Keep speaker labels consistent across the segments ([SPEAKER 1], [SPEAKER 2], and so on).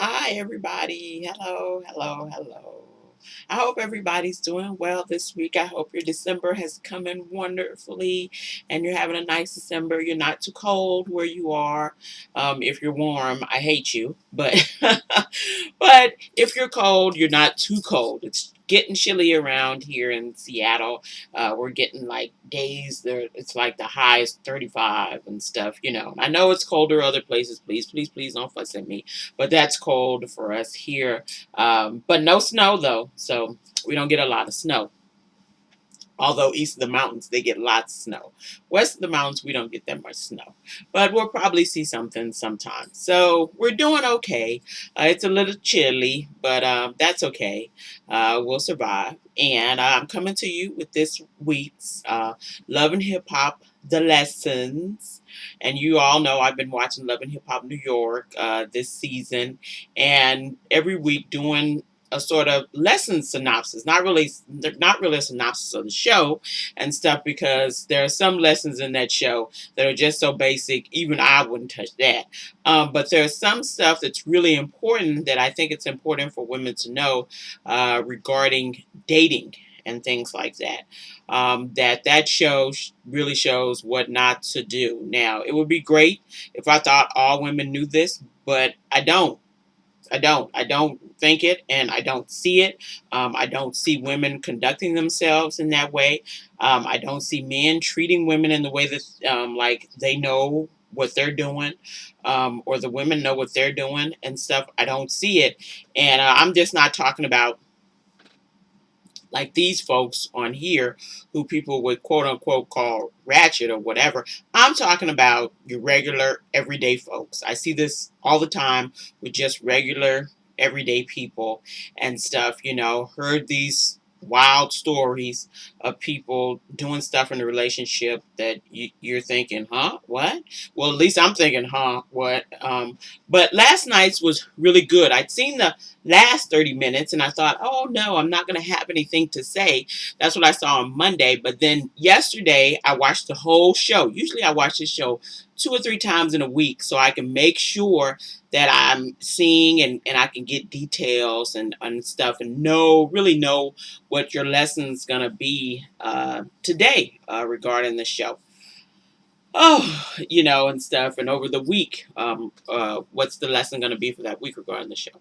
[SPEAKER 1] Hi, everybody. Hello, hello, hello. I hope everybody's doing well this week. I hope your December has come in wonderfully and you're having a nice December. You're not too cold where you are. If you're warm, I hate you. But but if you're cold, you're not too cold. It's getting chilly around here in Seattle. We're getting like days there. It's like the high is 35 and stuff. I know it's colder other places. Please, please, please don't fuss at me, but that's cold for us here. But no snow though, so we don't get a lot of snow. Although east of the mountains they get lots of snow. West of the mountains we don't get that much snow, but we'll probably see something sometime. So we're doing okay. It's a little chilly, but that's okay. We'll survive. And I'm coming to you with this week's Love and Hip Hop, The Lessons. And you all know I've been watching Love and Hip Hop New York this season, and every week doing a sort of lesson synopsis, not really a synopsis of the show and stuff, because there are some lessons in that show that are just so basic, even I wouldn't touch that. But there's some stuff that's really important that I think it's important for women to know regarding dating and things like that. That show really shows what not to do. Now, it would be great if I thought all women knew this, but I don't. I don't think it, and I don't see it. I don't see women conducting themselves in that way. I don't see men treating women in the way that, like, they know what they're doing, or the women know what they're doing and stuff. I don't see it. And I'm just not talking about like these folks on here who people would quote unquote call ratchet or whatever. I'm talking about your regular everyday folks. I see this all the time with just regular everyday people and stuff. Heard these wild stories of people doing stuff in a relationship that you're thinking, huh, what? Well, at least I'm thinking, huh, what? But last night's was really good. I'd seen the last 30 minutes and I thought, oh no, I'm not going to have anything to say. That's what I saw on Monday. But then yesterday I watched the whole show. Usually I watch this show 2 or 3 times in a week so I can make sure that I'm seeing, and I can get details and stuff, and really know what your lesson's going to be today regarding the show. Oh, and stuff. And over the week, what's the lesson going to be for that week regarding the show?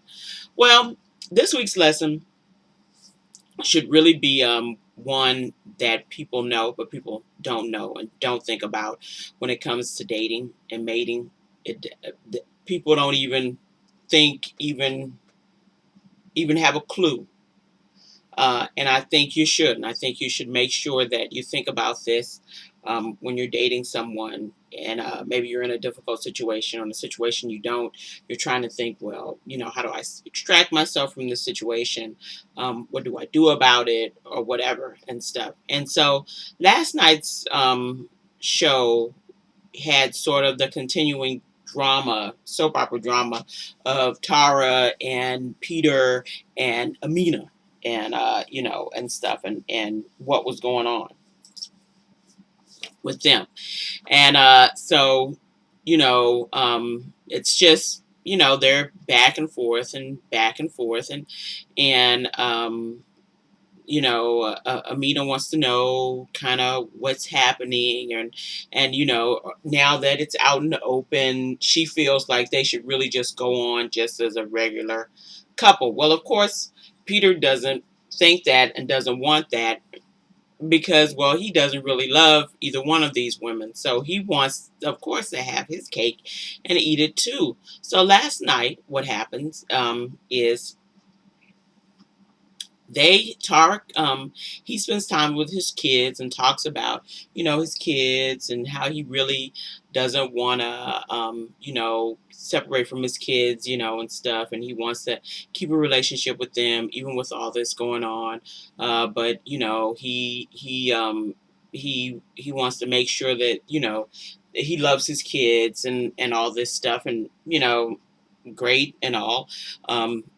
[SPEAKER 1] Well, this week's lesson should really be one that people know, but people don't know and don't think about when it comes to dating and mating. People don't even think, even have a clue. And I think you should. And I think you should make sure that you think about this when you're dating someone, and maybe you're in a difficult situation or in a situation you don't. You're trying to think, well, how do I extract myself from this situation? What do I do about it, or whatever and stuff. And so last night's show had sort of the continuing drama, soap opera drama, of Tara and Peter and Amina, and and stuff, and what was going on with them. And so it's just, they're back and forth and back and forth, and Amina wants to know kind of what's happening, and now that it's out in the open, she feels like they should really just go on just as a regular couple. Well, of course, Peter doesn't think that and doesn't want that, because, well, he doesn't really love either one of these women. So he wants, of course, to have his cake and eat it too. So last night, what happens is Tarek, he spends time with his kids and talks about, his kids, and how he really doesn't want to, separate from his kids, and stuff. And he wants to keep a relationship with them, even with all this going on. But, he wants to make sure that, he loves his kids and all this stuff. And, great and all.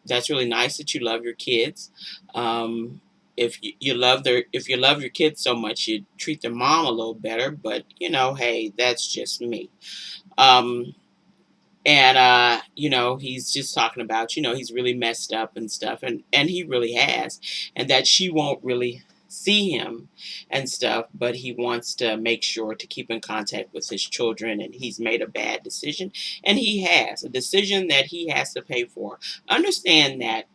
[SPEAKER 1] That's really nice that you love your kids. If you love your kids so much, you treat their mom a little better. But hey, that's just me. Um, And he's just talking about, he's really messed up and stuff, and he really has, and that she won't really see him and stuff, but he wants to make sure to keep in contact with his children, and he's made a bad decision, and he has a decision that he has to pay for. Understand that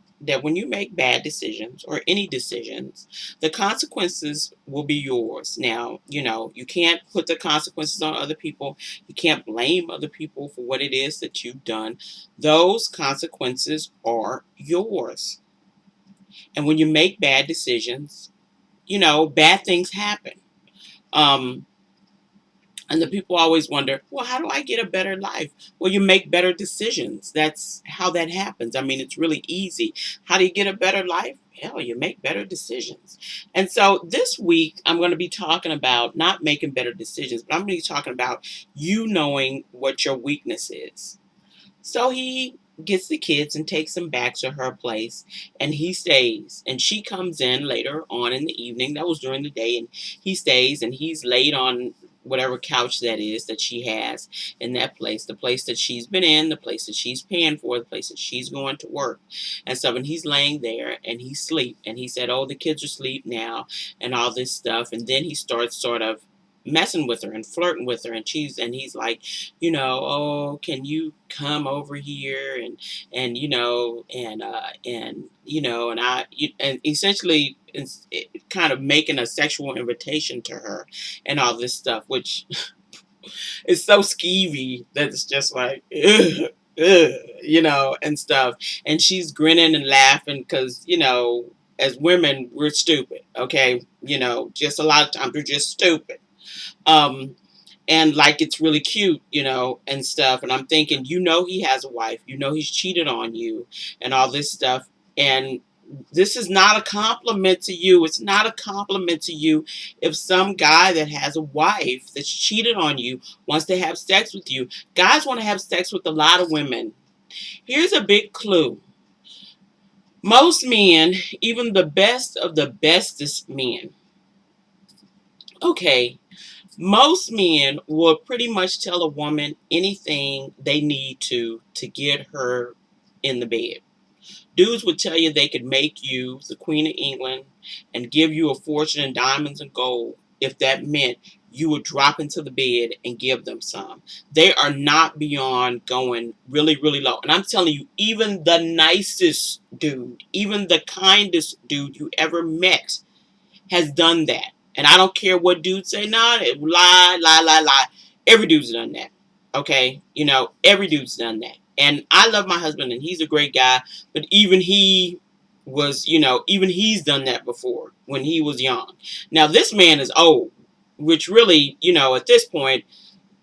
[SPEAKER 1] when you make bad decisions or any decisions, the consequences will be yours. Now, you can't put the consequences on other people. You can't blame other people for what it is that you've done. Those consequences are yours. And when you make bad decisions, bad things happen. Um, and the people always wonder, well, how do I get a better life? Well, you make better decisions. That's how that happens. I mean, it's really easy. How do you get a better life? Hell, you make better decisions. And so this week, I'm going to be talking about not making better decisions, but I'm going to be talking about you knowing what your weakness is. So he gets the kids and takes them back to her place, and he stays. And she comes in later on in the evening. That was during the day, and he stays, and he's laid on whatever couch that is that she has in that place, the place that she's been in, the place that she's paying for, the place that she's going to work. And so when he's laying there and he's asleep, and he said, oh, the kids are asleep now, and all this stuff. And then he starts sort of messing with her and flirting with her, and he's like, oh, can you come over here, and and essentially it's kind of making a sexual invitation to her and all this stuff, which is so skeevy that it's just like, ugh, ugh, and stuff. And she's grinning and laughing because, as women, we're stupid, okay? Just a lot of times we're just stupid. Um, and like it's really cute, and stuff. And I'm thinking, he has a wife, he's cheated on you and all this stuff. And this is not a compliment to you. It's not a compliment to you if some guy that has a wife that's cheated on you wants to have sex with you. Guys want to have sex with a lot of women. Here's a big clue. Most men, even the best of the bestest men, okay, most men will pretty much tell a woman anything they need to get her in the bed. Dudes would tell you they could make you the Queen of England and give you a fortune in diamonds and gold if that meant you would drop into the bed and give them some. They are not beyond going really, really low. And I'm telling you, even the nicest dude, even the kindest dude you ever met has done that. And I don't care what dudes say, nah, lie, lie, lie, lie. Every dude's done that. Okay? Every dude's done that. And I love my husband and he's a great guy, but even even he's done that before when he was young. Now this man is old, which really, at this point,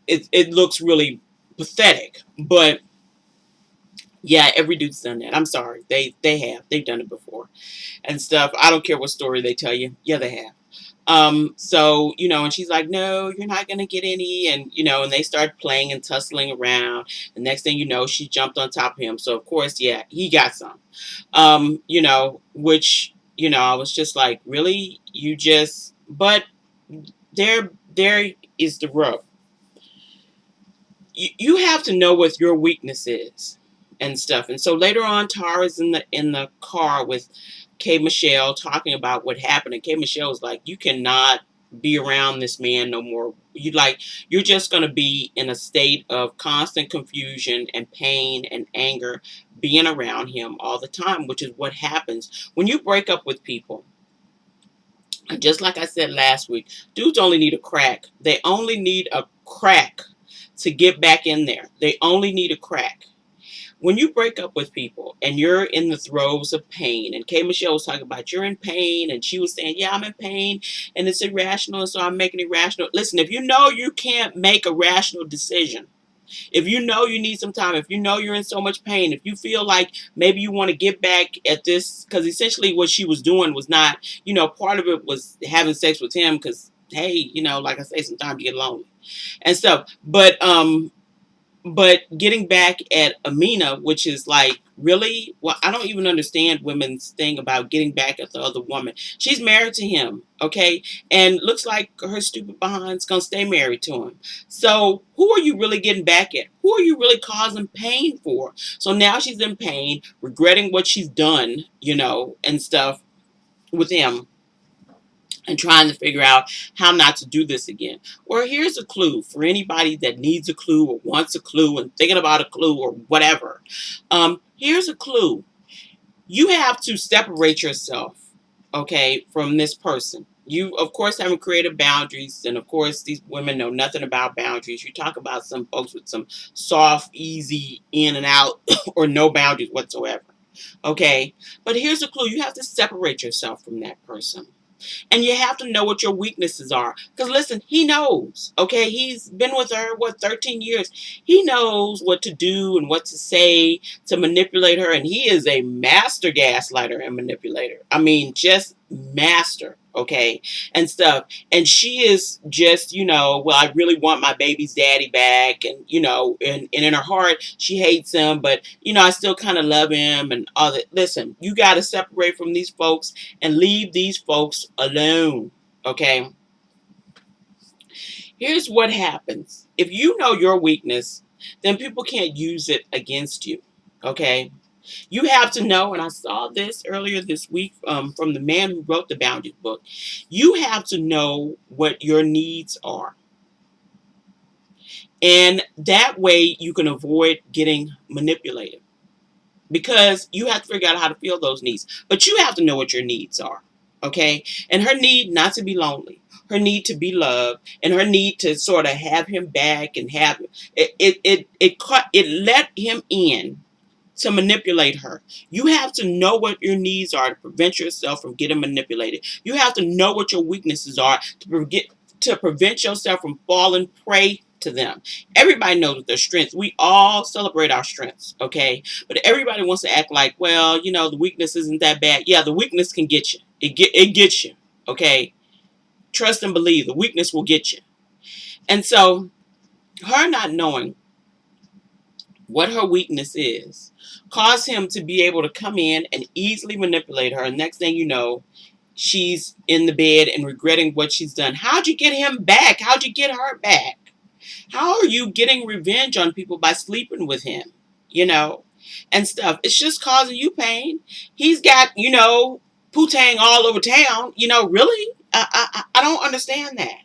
[SPEAKER 1] it looks really pathetic. But yeah, every dude's done that. I'm sorry. They have. They've done it before and stuff. I don't care what story they tell you. Yeah, they have. So, and she's like, no, you're not going to get any. And, and they start playing and tussling around. The next thing you know, she jumped on top of him. So, of course, yeah, he got some. Which, I was just like, really? But there is the rub. You have to know what your weakness is and stuff. And so later on, Tara's in the car with K Michelle talking about what happened, and K Michelle was like, "You cannot be around this man no more. You're just gonna be in a state of constant confusion and pain and anger being around him all the time," which is what happens when you break up with people. And just like I said last week, dudes only need a crack. They only need a crack to get back in there. They only need a crack. When you break up with people and you're in the throes of pain, and K Michelle was talking about you're in pain, and she was saying, yeah, I'm in pain, and it's irrational, and so I'm making it rational. Listen, if you know you can't make a rational decision, if you know you need some time, if you know you're in so much pain, if you feel like maybe you want to get back at this, because essentially what she was doing was not, part of it was having sex with him, because, hey, like I say, sometimes you get lonely and stuff. But But getting back at Amina, which is like, really, well, I don't even understand women's thing about getting back at the other woman. She's married to him, okay, and looks like her stupid behind's gonna stay married to him. So who are you really getting back at? Who are you really causing pain for? So now she's in pain, regretting what she's done, and stuff with him, and trying to figure out how not to do this again. Or here's a clue for anybody that needs a clue or wants a clue and thinking about a clue or whatever. Here's a clue. You have to separate yourself, okay, from this person. You, of course, haven't created boundaries. And of course, these women know nothing about boundaries. You talk about some folks with some soft, easy in and out or no boundaries whatsoever. Okay. But here's a clue. You have to separate yourself from that person. And you have to know what your weaknesses are. Because listen, he knows. Okay, he's been with her, 13 years. He knows what to do and what to say to manipulate her. And he is a master gaslighter and manipulator. I mean, just master. Okay, and stuff. And she is just, well, I really want my baby's daddy back. And, and in her heart, she hates him. But, I still kind of love him and all that. Listen, you got to separate from these folks and leave these folks alone. Okay. Here's what happens. If you know your weakness, then people can't use it against you. Okay. You have to know, and I saw this earlier this week from the man who wrote the Boundaries book. You have to know what your needs are. And that way you can avoid getting manipulated. Because you have to figure out how to fill those needs. But you have to know what your needs are. Okay? And her need not to be lonely. Her need to be loved. And her need to sort of have him back and have it let him in to manipulate her. You have to know what your needs are to prevent yourself from getting manipulated. You have to know what your weaknesses are to prevent yourself from falling prey to them. Everybody knows their strengths. We all celebrate our strengths, okay? But everybody wants to act like, well, the weakness isn't that bad. Yeah, the weakness can get you. It gets you, okay? Trust and believe. The weakness will get you. And so, her not knowing what her weakness is caused him to be able to come in and easily manipulate her. And next thing you know, she's in the bed and regretting what she's done. How'd you get him back? How'd you get her back? How are you getting revenge on people by sleeping with him? And stuff. It's just causing you pain. He's got, poo-tang all over town. Really? I don't understand that.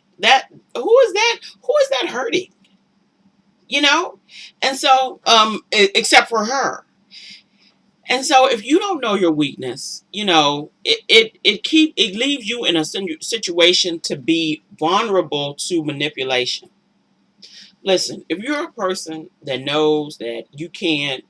[SPEAKER 1] Who is that? Who is that hurting? And so, except for her. And so if you don't know your weakness, it leaves you in a situation to be vulnerable to manipulation. Listen, if you're a person that knows that you can't,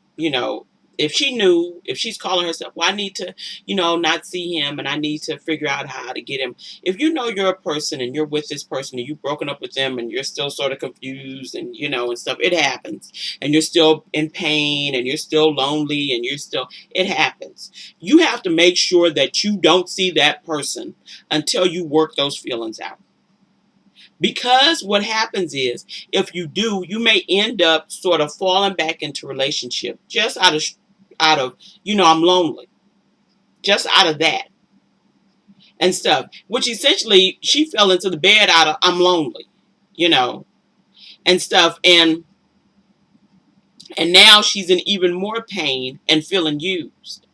[SPEAKER 1] if she's calling herself, well, I need to, not see him and I need to figure out how to get him. If you know you're a person and you're with this person and you've broken up with them and you're still sort of confused and, and stuff, it happens. And you're still in pain and you're still lonely and it happens. You have to make sure that you don't see that person until you work those feelings out. Because what happens is, if you do, you may end up sort of falling back into relationship just out of, I'm lonely. Just out of that and stuff. Which essentially, she fell into the bed out of, I'm lonely, and stuff. And now she's in even more pain and feeling used.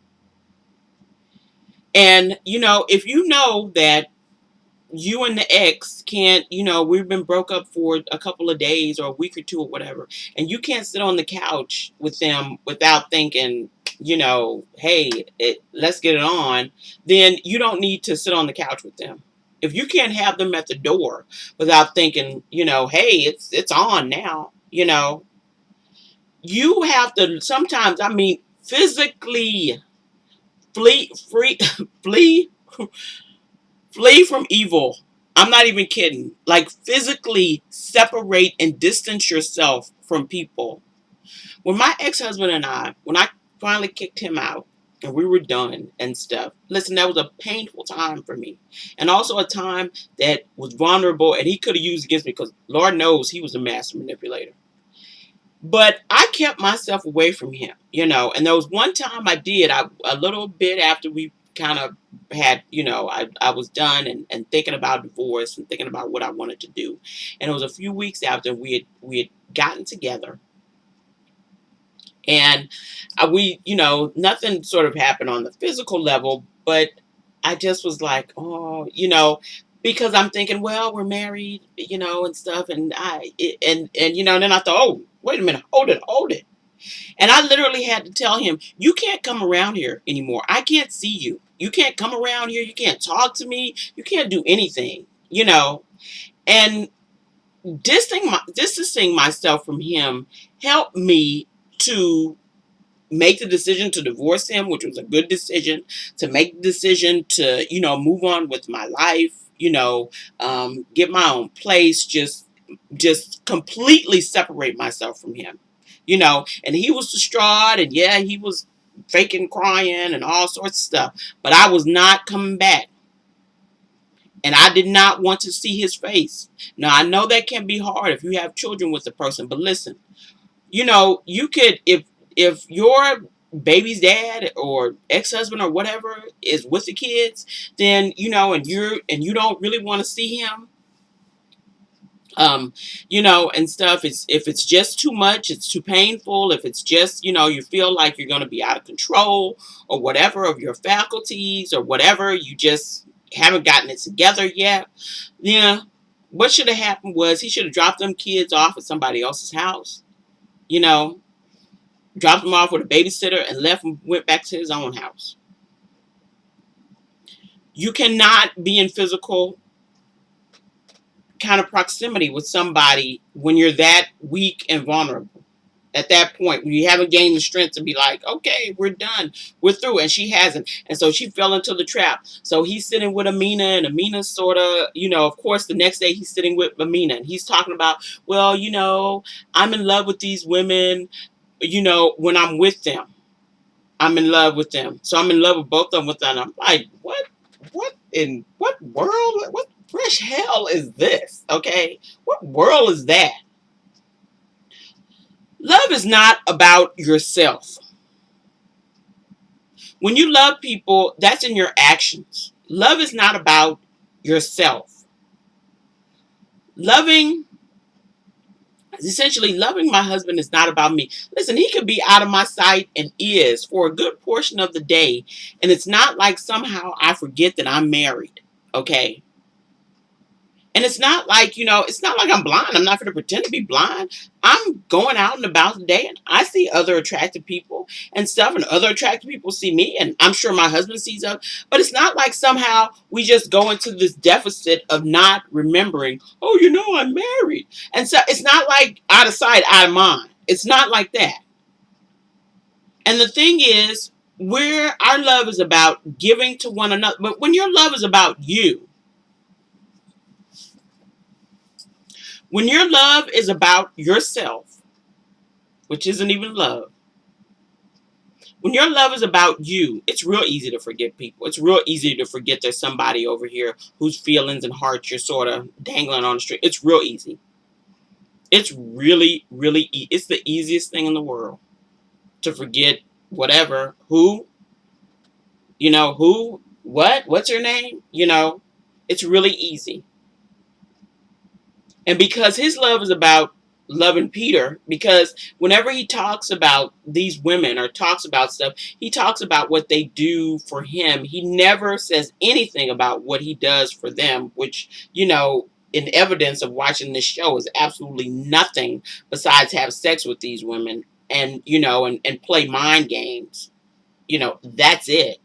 [SPEAKER 1] And, if you know that you and the ex can't, we've been broke up for a couple of days or a week or two or whatever, and you can't sit on the couch with them without thinking, hey, let's get it on, then you don't need to sit on the couch with them. If you can't have them at the door without thinking, hey, it's on now, you have to sometimes, physically flee Flee from evil. I'm not even kidding. Like, physically separate and distance yourself from people. When my ex-husband and when I finally kicked him out and we were done and stuff, listen, that was a painful time for me. And also a time that was vulnerable and he could have used against me because Lord knows he was a master manipulator. But I kept myself away from him, and there was one time I did, a little bit after we kind of had, I was done and thinking about divorce and thinking about what I wanted to do. And it was a few weeks after we had gotten together, and nothing sort of happened on the physical level, but I just was like, oh, because I'm thinking, well, we're married, and stuff, and then I thought, oh, wait a minute, hold it. And I literally had to tell him, you can't come around here anymore. I can't see you. You can't come around here. You can't talk to me. You can't do anything, and distancing myself from him helped me to make the decision to divorce him, which was a good decision, to make the decision to, move on with my life, get my own place, just completely separate myself from him, and he was distraught, and yeah, he was faking crying and all sorts of stuff, but I was not coming back. And I did not want to see his face. Now, I know that can be hard if you have children with a person, but listen, you could, if your baby's dad or ex-husband or whatever is with the kids, then and you don't really want to see him, and stuff. If it's just too much, it's too painful. If it's just, you feel like you're going to be out of control or whatever of your faculties or whatever, you just haven't gotten it together yet. Yeah. What should have happened was he should have dropped them kids off at somebody else's house, you know, dropped them off with a babysitter and left and went back to his own house. You cannot be in physical kind of proximity with somebody when you're that weak and vulnerable. At that point, when you haven't gained the strength to be like, okay, we're done, we're through, and she hasn't, and so she fell into the trap. So he's sitting with Amina, and Amina sort of, of course, the next day he's sitting with Amina, and he's talking about, well, I'm in love with these women, when I'm with them, I'm in love with them, so I'm in love with both of them. And I'm like, what in what world, what fresh hell is this? Okay, what world is that? Love is not about yourself. When you love people, that's in your actions. Love is not about yourself. Essentially, loving my husband is not about me. Listen, he could be out of my sight and is for a good portion of the day. And it's not like somehow I forget that I'm married. Okay. And it's not like, it's not like I'm blind. I'm not going to pretend to be blind. I'm going out and about today and I see other attractive people and stuff, and other attractive people see me, and I'm sure my husband sees us. But it's not like somehow we just go into this deficit of not remembering, oh, I'm married. And so it's not like out of sight, out of mind. It's not like that. And the thing is, where our love is about giving to one another. But when your love is about you, when your love is about yourself, which isn't even love, when your love is about you, it's real easy to forget people. It's real easy to forget there's somebody over here whose feelings and hearts you're sort of dangling on the street. It's real easy. It's really, really it's the easiest thing in the world to forget whatever, who, what's your name? It's really easy. And because his love is about loving Peter, because whenever he talks about these women or talks about stuff, he talks about what they do for him. He never says anything about what he does for them, which, in evidence of watching this show is absolutely nothing besides have sex with these women and, and play mind games. That's it.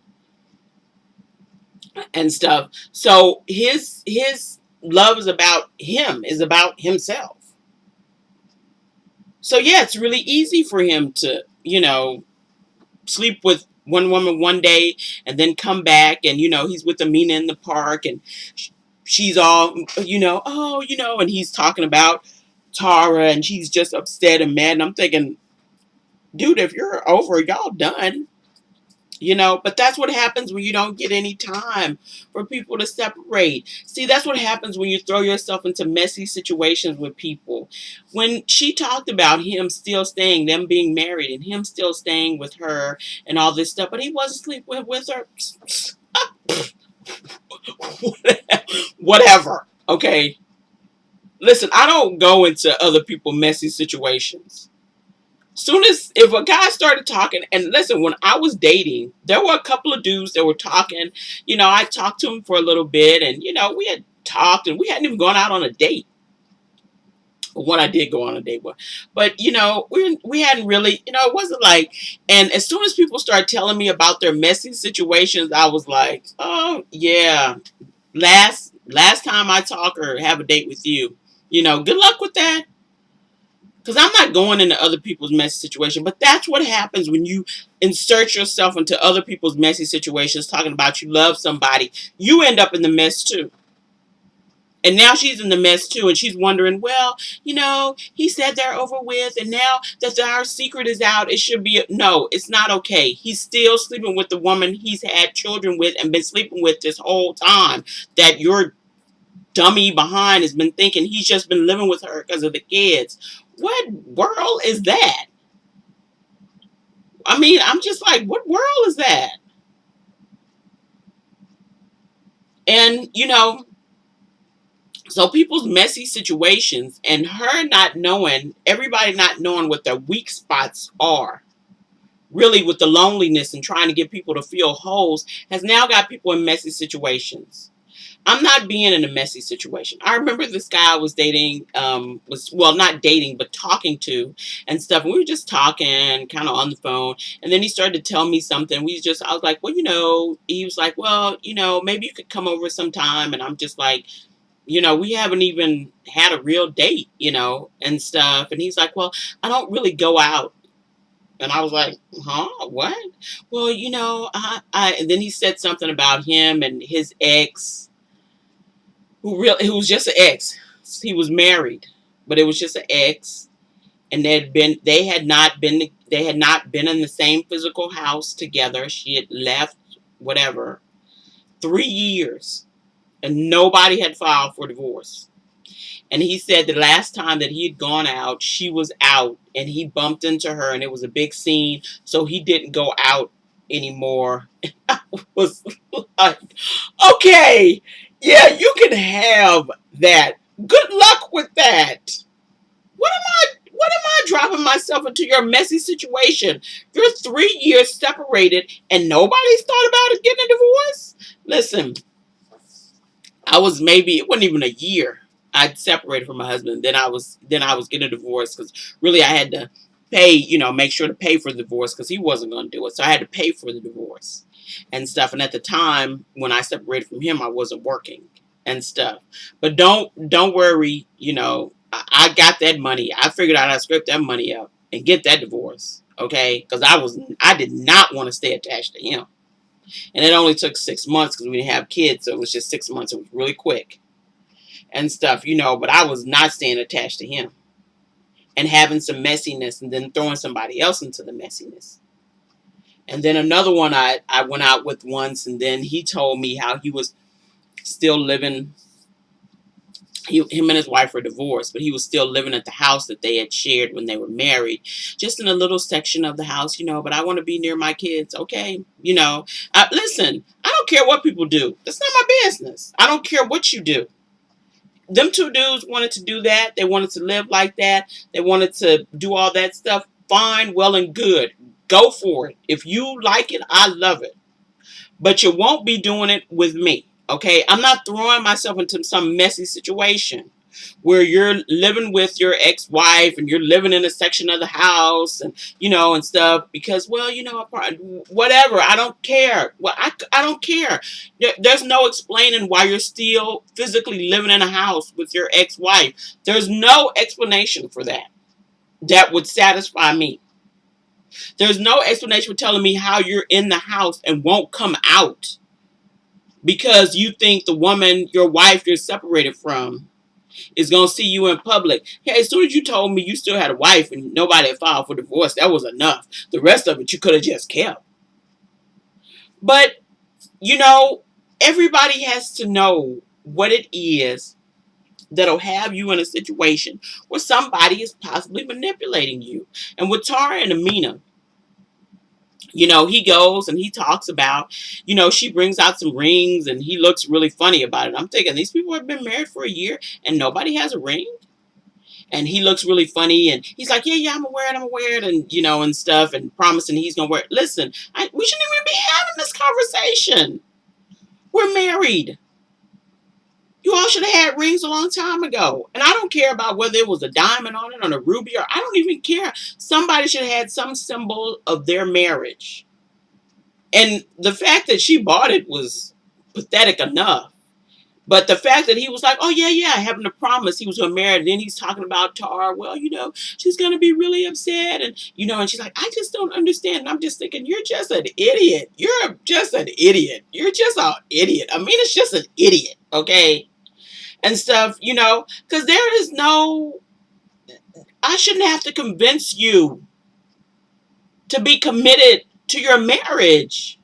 [SPEAKER 1] And stuff. So his love is about him, is about himself. So yeah, it's really easy for him to, sleep with one woman one day and then come back and, he's with Amina in the park and she's all, and he's talking about Tara and she's just upset and mad. And I'm thinking, dude, if you're over, y'all done. But that's what happens when you don't get any time for people to separate. See, that's what happens when you throw yourself into messy situations with people. When she talked about him still staying, them being married, and him still staying with her and all this stuff, but he wasn't sleeping with her. Whatever. Okay. Listen, I don't go into other people messy situations. Soon as if a guy started talking, and listen, when I was dating, there were a couple of dudes that were talking. I talked to him for a little bit, and we had talked, and we hadn't even gone out on a date. One I did go on a date with, but we hadn't really, it wasn't like. And as soon as people started telling me about their messy situations, I was like, oh yeah, last time I talk or have a date with you, good luck with that. Because I'm not going into other people's messy situation, but that's what happens when you insert yourself into other people's messy situations, talking about you love somebody. You end up in the mess too. And now she's in the mess too, and she's wondering, well, he said they're over with, and now that our secret is out, it should be no, it's not okay. He's still sleeping with the woman he's had children with and been sleeping with this whole time. That your dummy behind has been thinking he's just been living with her because of the kids. What world is that? I mean, I'm just like, what world is that? And so people's messy situations and her not knowing, everybody not knowing what their weak spots are, really with the loneliness and trying to get people to feel holes, has now got people in messy situations. I'm not being in a messy situation. I remember this guy I was dating, was, well, not dating, but talking to and stuff. And we were just talking kind of on the phone. And then he started to tell me something. I was like, well, he was like, well, maybe you could come over sometime. And I'm just like, we haven't even had a real date, and stuff. And he's like, well, I don't really go out. And I was like, huh, what? Well, and then he said something about him and his ex, who was just an ex. He was married, but it was just an ex, and they had not been in the same physical house together. She had left, whatever, 3 years, and nobody had filed for divorce. And he said the last time that he had gone out, she was out, and he bumped into her, and it was a big scene, so he didn't go out anymore. I was like, okay, yeah, you can have that. Good luck with that. What am I dropping myself into your messy situation? You're 3 years separated and nobody's thought about getting a divorce? Listen, it wasn't even a year. I'd separated from my husband. Then I was getting a divorce because really I had to pay, make sure to pay for the divorce because he wasn't going to do it. So I had to pay for the divorce and stuff. And at the time when I separated from him, I wasn't working and stuff. But don't worry, I got that money. I figured out how to scrape that money up and get that divorce. Okay, because I did not want to stay attached to him. And it only took 6 months because we didn't have kids, so it was just 6 months. It was really quick and stuff, but I was not staying attached to him and having some messiness and then throwing somebody else into the messiness. And then another one I went out with once, and then he told me how he was still living. Him and his wife were divorced, but he was still living at the house that they had shared when they were married, just in a little section of the house, but I want to be near my kids. Okay. Listen, I don't care what people do. That's not my business. I don't care what you do. Them two dudes wanted to do that. They wanted to live like that. They wanted to do all that stuff. Fine, well, and good. Go for it. If you like it, I love it. But you won't be doing it with me. Okay? I'm not throwing myself into some messy situation where you're living with your ex-wife and you're living in a section of the house and stuff because, well, whatever. I don't care. Well, I don't care. There's no explaining why you're still physically living in a house with your ex-wife. There's no explanation for that. That would satisfy me. There's no explanation for telling me how you're in the house and won't come out because you think the woman, your wife you're separated from, is going to see you in public. Hey, as soon as you told me you still had a wife and nobody had filed for divorce, that was enough. The rest of it you could have just kept. But, you know, everybody has to know what it is that'll have you in a situation where somebody is possibly manipulating you. And with Tara and Amina, he goes and he talks about, she brings out some rings and he looks really funny about it. I'm thinking these people have been married for a year and nobody has a ring. And he looks really funny and he's like, yeah, I'm aware, and and stuff, and promising he's gonna wear it. Listen, we shouldn't even be having this conversation. We're married. You all should have had rings a long time ago. And I don't care about whether it was a diamond on it or a ruby, or I don't even care. Somebody should have had some symbol of their marriage. And the fact that she bought it was pathetic enough. But the fact that he was like, oh, yeah, having to promise he was going to marry her. And then he's talking about Tar. Well, she's going to be really upset. And she's like, I just don't understand. And I'm just thinking, you're just an idiot. You're just an idiot. You're just an idiot. I mean, it's just an idiot. Okay. And stuff, because there is I shouldn't have to convince you to be committed to your marriage,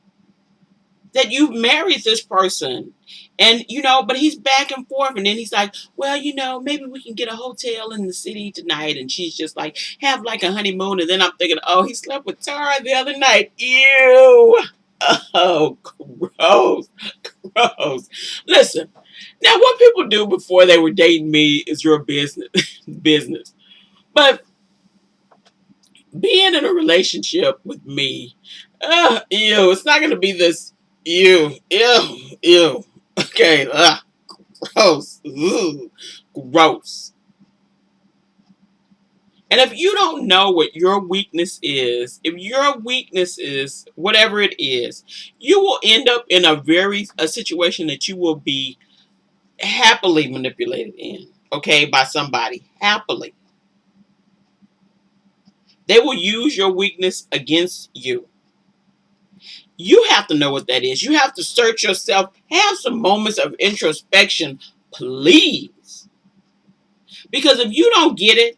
[SPEAKER 1] that you've married this person. And, but he's back and forth. And then he's like, well, maybe we can get a hotel in the city tonight. And she's just like, have like a honeymoon. And then I'm thinking, oh, he slept with Tara the other night. Ew. Oh, gross. Gross. Listen, now what people do before they were dating me is your business. business. But being in a relationship with me, it's not going to be this, ew. Okay, gross. Ugh, gross. And if you don't know what your weakness is, if your weakness is whatever it is, you will end up in a situation that you will be happily manipulated in, okay, by somebody. Happily. They will use your weakness against you. You have to know what that is. You have to search yourself. Have some moments of introspection, please. Because if you don't get it,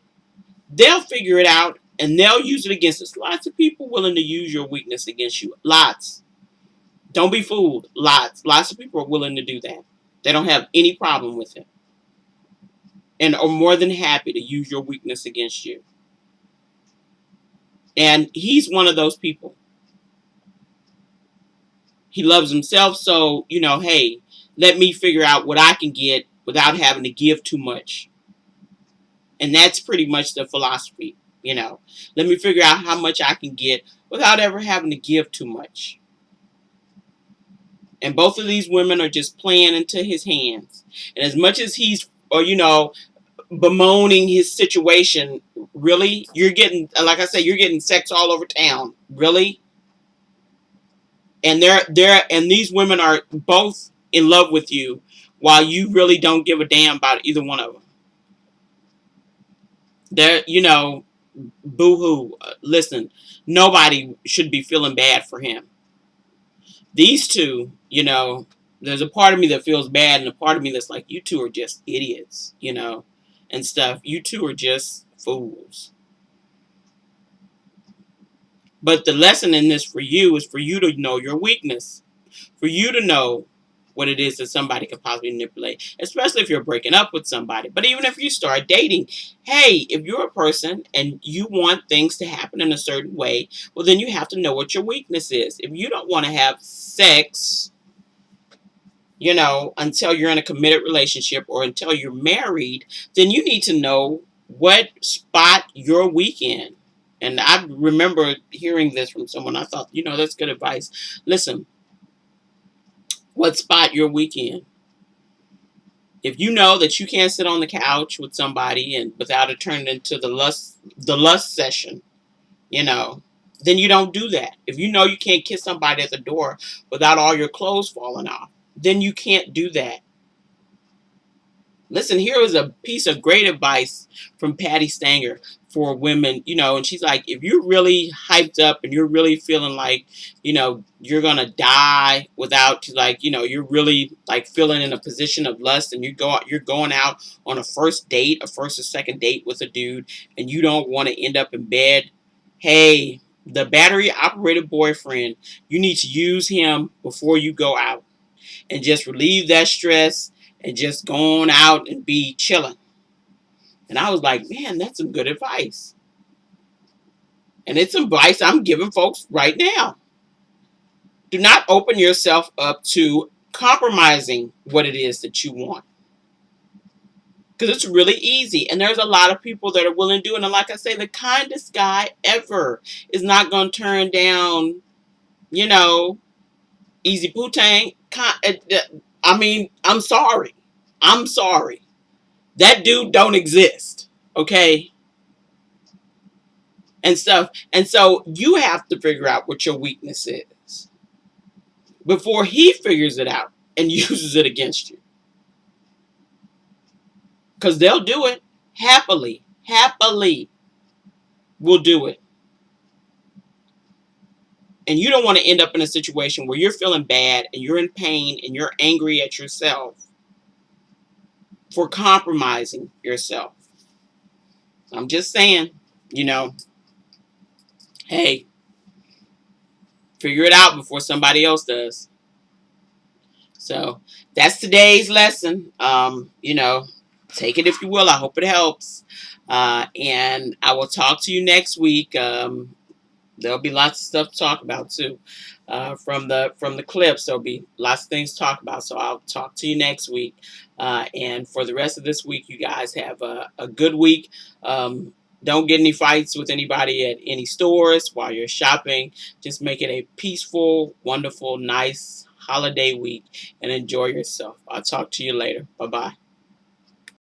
[SPEAKER 1] they'll figure it out and they'll use it against us. Lots of people willing to use your weakness against you. Lots. Don't be fooled. Lots. Lots of people are willing to do that. They don't have any problem with it. And are more than happy to use your weakness against you. And he's one of those people. He loves himself, so, hey, let me figure out what I can get without having to give too much. And that's pretty much the philosophy, Let me figure out how much I can get without ever having to give too much. And both of these women are just playing into his hands. And as much as he's, bemoaning his situation, really? You're getting, like I said, you're getting sex all over town. Really? And and these women are both in love with you while you really don't give a damn about either one of them. They're, boo-hoo. Listen, nobody should be feeling bad for him. These two, there's a part of me that feels bad and a part of me that's like, you two are just idiots, and stuff. You two are just fools. But the lesson in this for you is for you to know your weakness. For you to know what it is that somebody could possibly manipulate, especially if you're breaking up with somebody. But even if you start dating, hey, if you're a person and you want things to happen in a certain way, well, then you have to know what your weakness is. If you don't want to have sex, until you're in a committed relationship or until you're married, then you need to know what spot you're weak in. And I remember hearing this from someone. I thought, that's good advice. Listen, what spot you're weak in. If you know that you can't sit on the couch with somebody and without it turning into the lust session, then you don't do that. If you know you can't kiss somebody at the door without all your clothes falling off, then you can't do that. Listen, here is a piece of great advice from Patty Stanger for women, and she's like, if you're really hyped up and you're really feeling like, you're going to die without, like, you're really like feeling in a position of lust and you're going out on a first date, a first or second date with a dude and you don't want to end up in bed. Hey, The battery operated boyfriend, you need to use him before you go out and just relieve that stress and just go on out and be chilling. And I was like, man, that's some good advice. And it's advice I'm giving folks right now. Do not open yourself up to compromising what it is that you want. Because it's really easy. And there's a lot of people that are willing to do it. And like I say, the kindest guy ever is not going to turn down, you know, easy poo-tang. I mean, I'm sorry. I'm sorry. That dude don't exist. Okay? And stuff. And so you have to figure out what your weakness is before he figures it out and uses it against you. Because they'll do it happily. Happily will do it. And you don't want to end up in a situation where you're feeling bad and you're in pain and you're angry at yourself for compromising yourself. I'm just saying, hey, figure it out before somebody else does. So that's today's lesson. Take it if you will. I hope it helps. And I will talk to you next week. There'll be lots of stuff to talk about too. From the clips, there'll be lots of things to talk about. So I'll talk to you next week. And for the rest of this week, you guys have a good week. Don't get any fights with anybody at any stores while you're shopping. Just make it a peaceful, wonderful, nice holiday week and enjoy yourself. I'll talk to you later. Bye-bye.